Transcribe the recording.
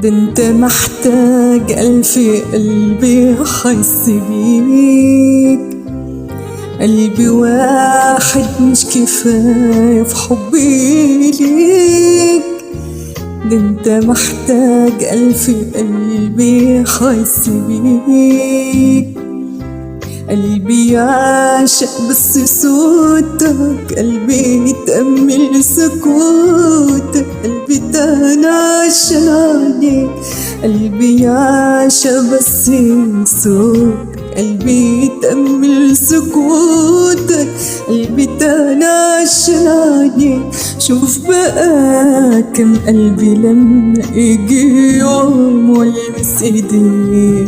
ده انت محتاج ألف قلبي حس بيك. قلبي واحد مش كفاية في حبي ليك، ده انت محتاج ألف قلبي حس بيك. قلبي يعشق بس صوتك، قلبي يتأمل سكوتك، قلبي تهنى عشان عليك. قلبي يعشق بس صوتك، قلبي يتأمل سكوتك، قلبي تهنى عشان عليك. شوف بقى كم قلبي لما يجي يوم والمس ايديك.